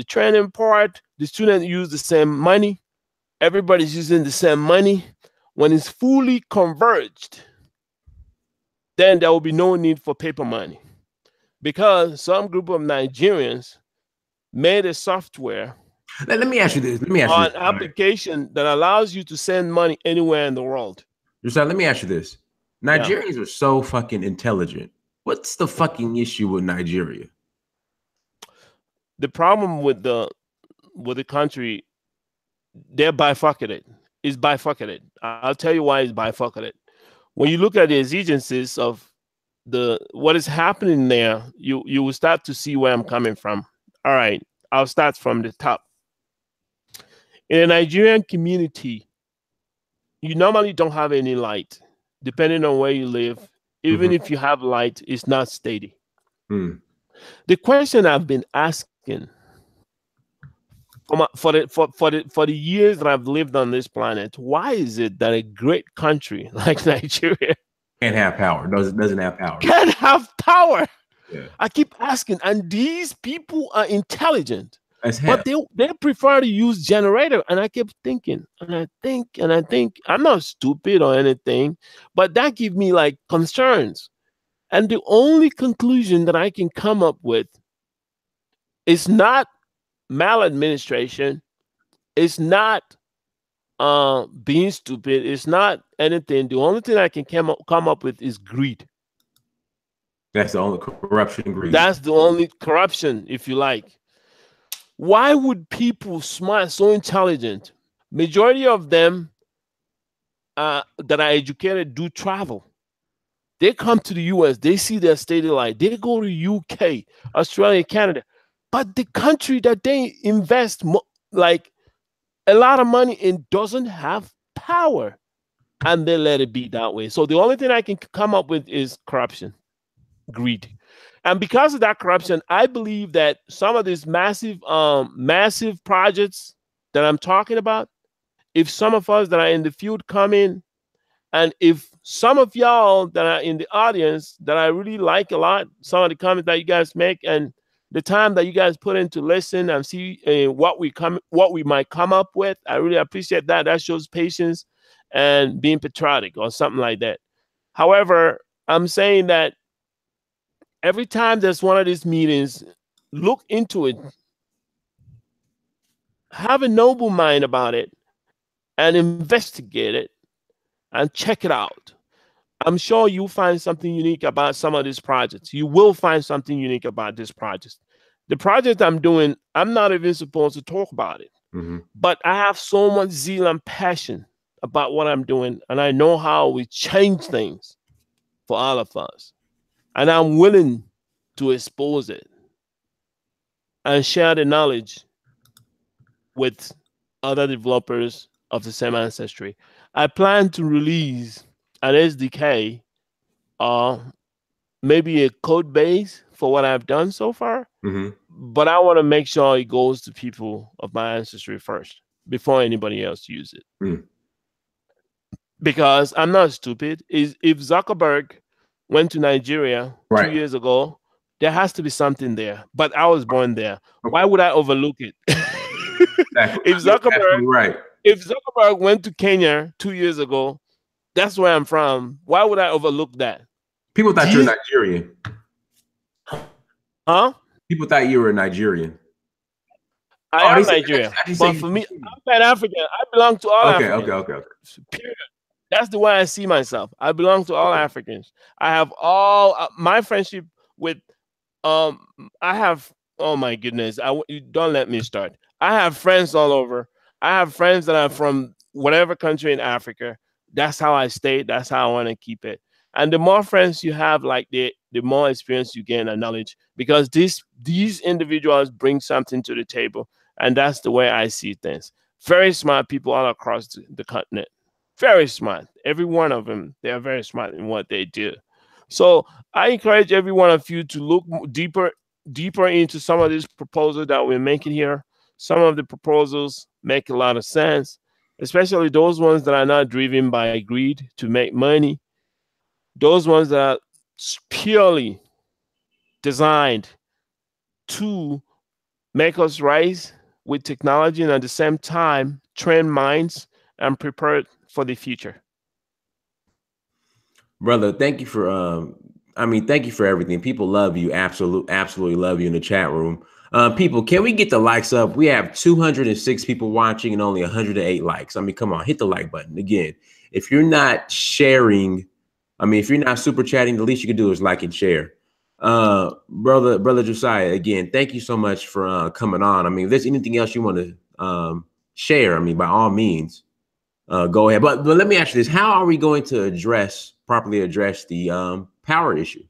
training part. The students use the same money. Everybody's using the same money. When it's fully converged, then there will be no need for paper money, because some group of Nigerians made a software. Let me ask you this. An application that allows you to send money anywhere in the world. Josiah, let me ask you this. Nigerians are so fucking intelligent. What's the fucking issue with Nigeria? The problem with the country, they're bifurcated. It's bifurcated. I'll tell you why it's bifurcated. When you look at the exigencies of what is happening there, you will start to see where I'm coming from. All right, I'll start from the top. In a Nigerian community, you normally don't have any light, depending on where you live. Even if you have light, it's not steady. The question I've been asking for the years that I've lived on this planet, why is it that a great country like Nigeria can't have power? Doesn't have power. Can't have power. Yeah. I keep asking, and these people are intelligent. As hell. But they prefer to use generator. And I kept thinking, and I think, I'm not stupid or anything, but that gives me like concerns. And the only conclusion that I can come up with is not maladministration. It's not being stupid. It's not anything. The only thing I can come up with is greed. That's the only corruption and greed. That's the only corruption, if you like. Why would people smart, so intelligent, majority of them that are educated do travel? They come to the US, they see their state of life, they go to UK, Australia, Canada. But the country that they invest like a lot of money in doesn't have power, and they let it be that way. So the only thing I can come up with is corruption, greed. And because of that corruption, I believe that some of these massive projects that I'm talking about, if some of us that are in the field come in, and if some of y'all that are in the audience that I really like a lot, some of the comments that you guys make and the time that you guys put in to listen and see what we might come up with, I really appreciate that. That shows patience and being patriotic or something like that. However, I'm saying that every time there's one of these meetings, look into it. Have a noble mind about it and investigate it and check it out. I'm sure you'll find something unique about some of these projects. You will find something unique about this project. The project I'm doing, I'm not even supposed to talk about it. But I have so much zeal and passion about what I'm doing, and I know how we change things for all of us. And I'm willing to expose it and share the knowledge with other developers of the same ancestry. I plan to release an SDK or maybe a code base for what I've done so far. But I want to make sure it goes to people of my ancestry first before anybody else use it. Because I'm not stupid. If Zuckerberg went to Nigeria 2 years ago, there has to be something there. But I was born there. Why would I overlook it? If Zuckerberg went to Kenya 2 years ago, that's where I'm from. Why would I overlook that? People thought you were Nigerian. Huh? People thought you were Nigerian. I am Nigerian. But for me, I'm Pan-African. I belong to all Africans. Okay. Period. That's the way I see myself. I belong to all Africans. I have all my friendship with I have, oh my goodness, don't let me start. I have friends all over. I have friends that are from whatever country in Africa. That's how I stay. That's how I want to keep it. And the more friends you have, like the more experience you gain and knowledge, because these individuals bring something to the table. And that's the way I see things. Very smart people all across the continent. Very smart. Every one of them, they are very smart in what they do. So I encourage every one of you to look deeper into some of these proposals that we're making here. Some of the proposals make a lot of sense, especially those ones that are not driven by greed to make money. Those ones that are purely designed to make us rise with technology and at the same time train minds and prepare for the future. Brother, thank you for thank you for everything. People love you, absolutely love you in the chat room. People, can we get the likes up? We have 206 people watching and only 108 likes. I mean, come on, hit the like button. Again, if you're not sharing, if you're not super chatting, the least you can do is like and share. Brother Josiah, again, thank you so much for coming on. If there's anything else you want to share, by all means, go ahead. But let me ask you this: how are we going to properly address the power issue?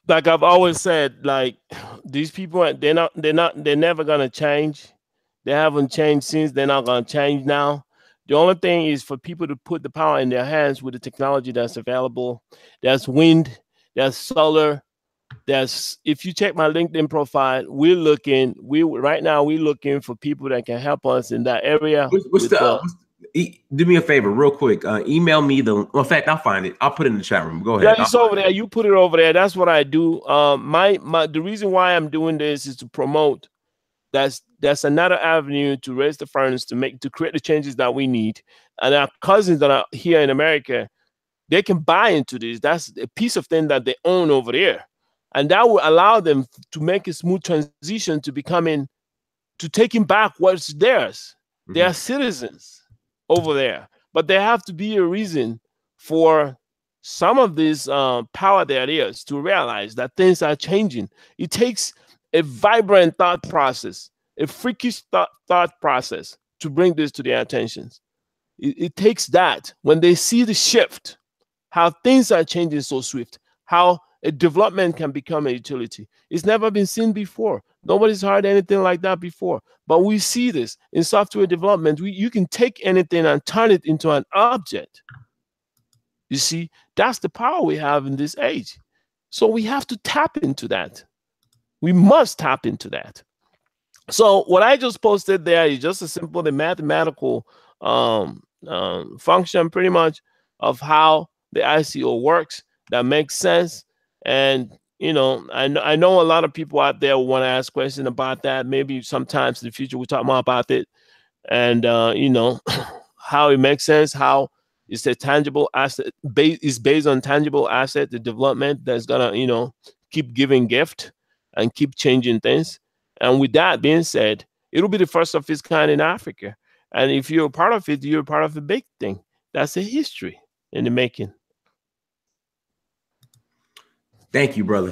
Like I've always said, like these people, they're never gonna change. They haven't changed since. They're not gonna change now. The only thing is for people to put the power in their hands with the technology that's available. There's wind, there's solar, if you check my LinkedIn profile, right now we're looking for people that can help us in that area. Do me a favor, real quick. Email me the. Well, in fact, I'll find it. I'll put it in the chat room. Go ahead. Yeah, it's over there. You put it over there. That's what I do. The reason why I'm doing this is to promote. That's another avenue to raise the funds to create the changes that we need. And our cousins that are here in America, they can buy into this. That's a piece of thing that they own over there, and that will allow them to make a smooth transition to taking back what's theirs. They are citizens over there, but there have to be a reason for some of this power there is to realize that things are changing. It takes a vibrant thought process, a freakish thought process to bring this to their attentions. It takes that when they see the shift, how things are changing so swift, how a development can become a utility. It's never been seen before. Nobody's heard anything like that before. But we see this in software development. You can take anything and turn it into an object. You see, that's the power we have in this age. So we have to tap into that. We must tap into that. So what I just posted there is just a simple mathematical function, pretty much, of how the ICO works. That makes sense. And I know a lot of people out there want to ask questions about that. Maybe sometimes in the future we'll talk more about it. And how it makes sense, how it's a tangible asset, is based on tangible asset, the development that's gonna keep giving gift and keep changing things. And with that being said, it'll be the first of its kind in Africa. And if you're a part of it, you're a part of a big thing. That's a history in the making. Thank you, brother.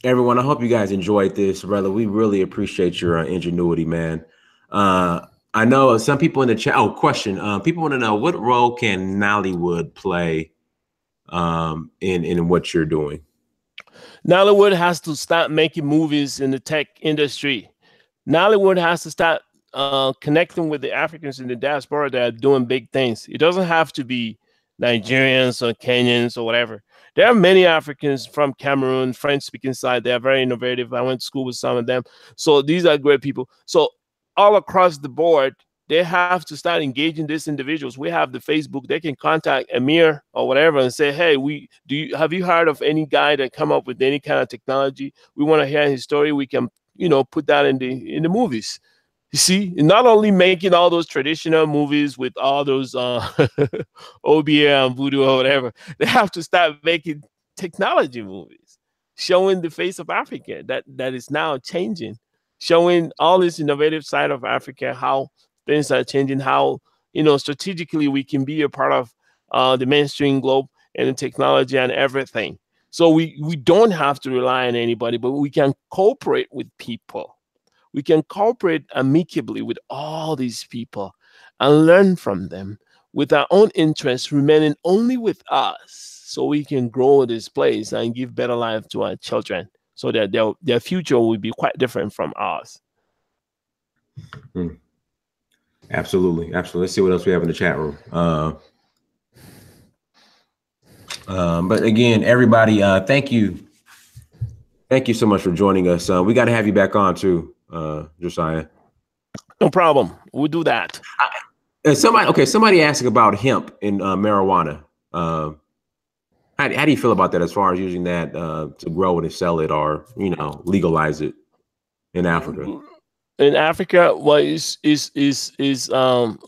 Everyone, I hope you guys enjoyed this, brother. We really appreciate your ingenuity, man. I know some people in the chat. Oh, question. People want to know, what role can Nollywood play in what you're doing? Nollywood has to start making movies in the tech industry. Nollywood has to start connecting with the Africans in the diaspora that are doing big things. It doesn't have to be Nigerians or Kenyans or whatever. There are many Africans from Cameroon, French-speaking side. They are very innovative. I went to school with some of them. So these are great people. So all across the board, they have to start engaging these individuals. We have the Facebook. They can contact Amir or whatever and say, hey, have you heard of any guy that come up with any kind of technology? We want to hear his story. We can, put that in the movies. You see, and not only making all those traditional movies with all those OBA and Voodoo or whatever, they have to start making technology movies, showing the face of Africa that is now changing, showing all this innovative side of Africa, how things are changing, how strategically we can be a part of the mainstream globe and the technology and everything. So we don't have to rely on anybody, but we can cooperate with people. We can cooperate amicably with all these people and learn from them with our own interests remaining only with us, so we can grow this place and give better life to our children, so that their future will be quite different from ours. Absolutely. Let's see what else we have in the chat room. But again, everybody, thank you so much for joining us. We got to have you back on too, Josiah. No problem. We'll do that. Somebody asking about hemp and marijuana. How do you feel about that, as far as using that to grow it and sell it, or legalize it in Africa? In Africa, well, is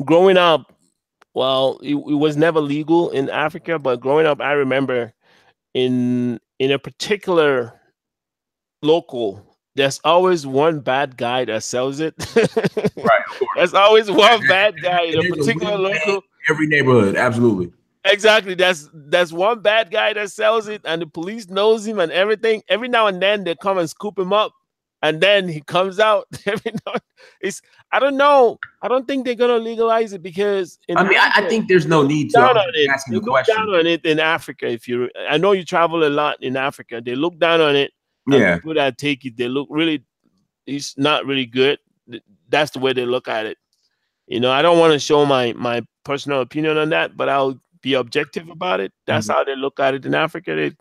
growing up. Well, it was never legal in Africa, but growing up, I remember in a particular local, there's always one bad guy that sells it. Right, of course. There's always one bad guy in a particular local. Every neighborhood, absolutely. Exactly. That's one bad guy that sells it, and the police knows him and everything. Every now and then they come and scoop him up, and then he comes out. I don't know. I don't think they're gonna legalize it, because I think there's no need to. They look down on it in Africa. I know you travel a lot in Africa. They look down on it. Yeah. People that take it, they look really. It's not really good. That's the way they look at it. I don't want to show my personal opinion on that, but I'll be objective about it. That's how they look at it in Africa.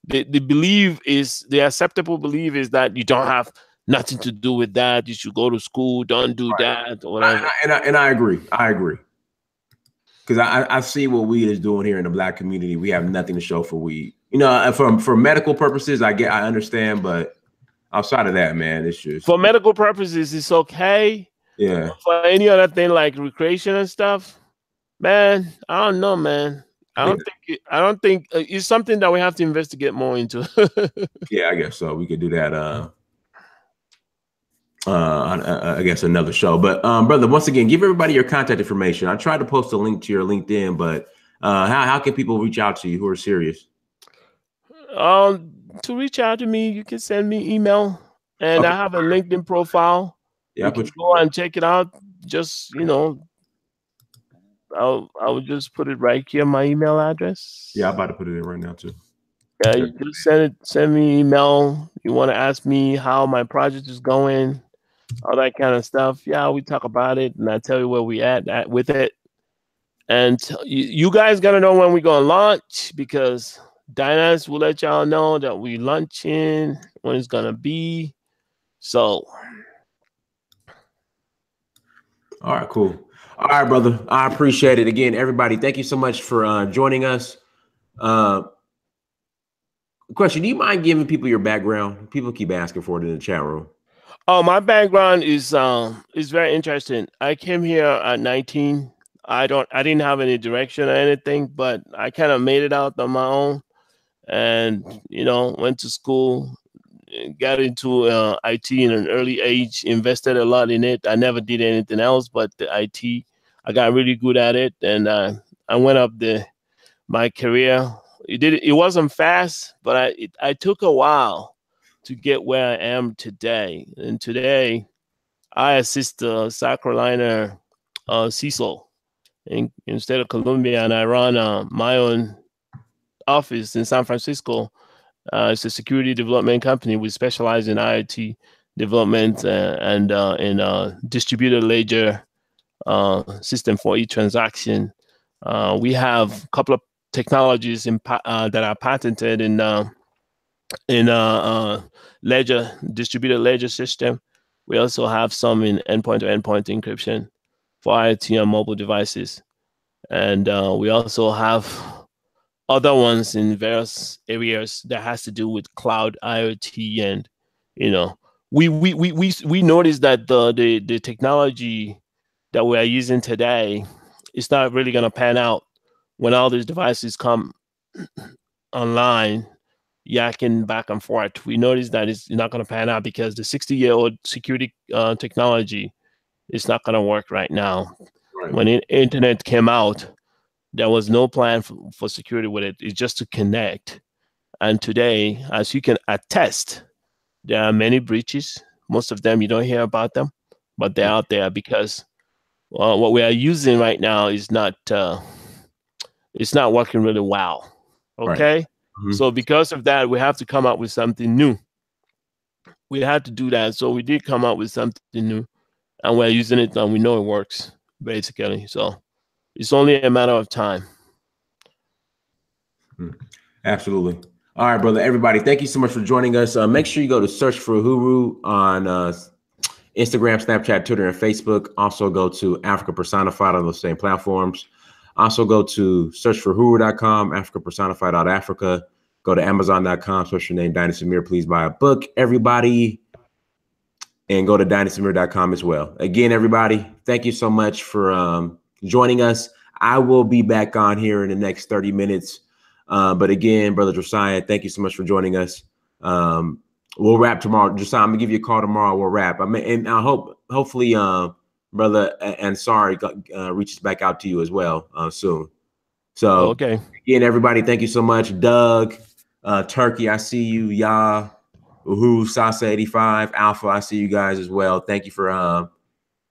The belief is, the acceptable belief is that you don't have nothing to do with that. You should go to school. Don't do that or whatever. And I agree. because I see what weed is doing here in the Black community. We have nothing to show for weed. You know, for medical purposes, I understand, but outside of that, man, it's just for medical purposes, it's okay. yeah. For any other thing like recreation and stuff, man, I don't know, man. I don't think it's something that we have to investigate more into. Yeah, I guess so. We could do that. I guess another show. But brother, once again, give everybody your contact information. I tried to post a link to your LinkedIn, but how can people reach out to you who are serious? To reach out to me, you can send me email, and Okay. I have a LinkedIn profile. Yeah, you can go and check it out. Just I'll just put it right here, my email address. Yeah, I'm about to put it in right now too. Yeah, you just send me an email. You want to ask me how my project is going, all that kind of stuff. Yeah, we talk about it, and I tell you where we at with it. And you guys gotta know when we're gonna launch, because Dynas will let y'all know that we launching, when it's gonna be. So, all right, cool. All right, brother. I appreciate it. Again, everybody, thank you so much for joining us. Question: do you mind giving people your background? People keep asking for it in the chat room. Oh, my background is very interesting. I came here at 19. I didn't have any direction or anything, but I kind of made it out on my own, and went to school, got into IT in an early age, invested a lot in it. I never did anything else but the IT. I got really good at it, and I went up my career. It wasn't fast, but I took a while to get where I am today. And today, I assist South Carolina CISO instead of Columbia, and I run my own office in San Francisco. It's a security development company. We specialize in IoT development and in distributed ledger system for each-transaction. We have a couple of technologies that are patented in ledger, distributed ledger system. We also have some in endpoint-to-endpoint encryption for IoT on mobile devices, and we also have other ones in various areas that has to do with cloud IoT. And we noticed that the technology that we are using today is not really going to pan out when all these devices come online, yakking back and forth. We noticed that it's not going to pan out because the 60-year-old security technology is not going to work right now. Right. When internet came out, there was no plan for security with it. It's just to connect. And today, as you can attest, there are many breaches. Most of them, you don't hear about them, but they're out there because what we are using right now is not it's not working really well. Okay? Right. Mm-hmm. So because of that, we have to come up with something new. We had to do that. So we did come up with something new, and we're using it, and we know it works, basically. So it's only a matter of time. Absolutely. All right, brother. Everybody, thank you so much for joining us. Make sure you go to search for Uhuru on Instagram, Snapchat, Twitter, and Facebook. Also go to Africa Personified on those same platforms. Also go to search for Uhuru.com, AfricaPersonified.Africa. Go to Amazon.com, search your name, Dynasty Samir. Please buy a book, everybody. And go to DynastySamir.com as well. Again, everybody, thank you so much for joining us. I will be back on here in the next 30 minutes. But again, Brother Josiah, thank you so much for joining us. We'll wrap tomorrow. Josiah, I'm gonna give you a call tomorrow. We'll wrap. And I hopefully, Brother Ansari reaches back out to you as well soon. So okay. Again, everybody, thank you so much. Doug, Turkey, I see you. Yah, Uhuru, Sasa 85, Alpha, I see you guys as well. Thank you for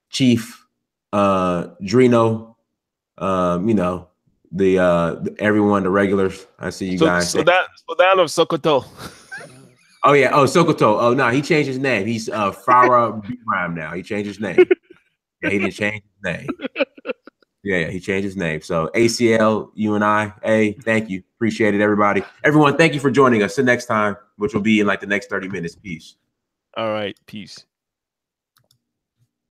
Chief Drino, the everyone, the regulars. I see you guys. So that of Sokoto. Oh yeah. Oh, Sokoto. Oh no, he changed his name. He's Farah Bram now. He changed his name. Yeah, he didn't change his name. Yeah, he changed his name. So ACL, you and I, hey, thank you. Appreciate it, everybody. Everyone, thank you for joining us. Till next time, which will be in like the next 30 minutes. Peace. All right. Peace.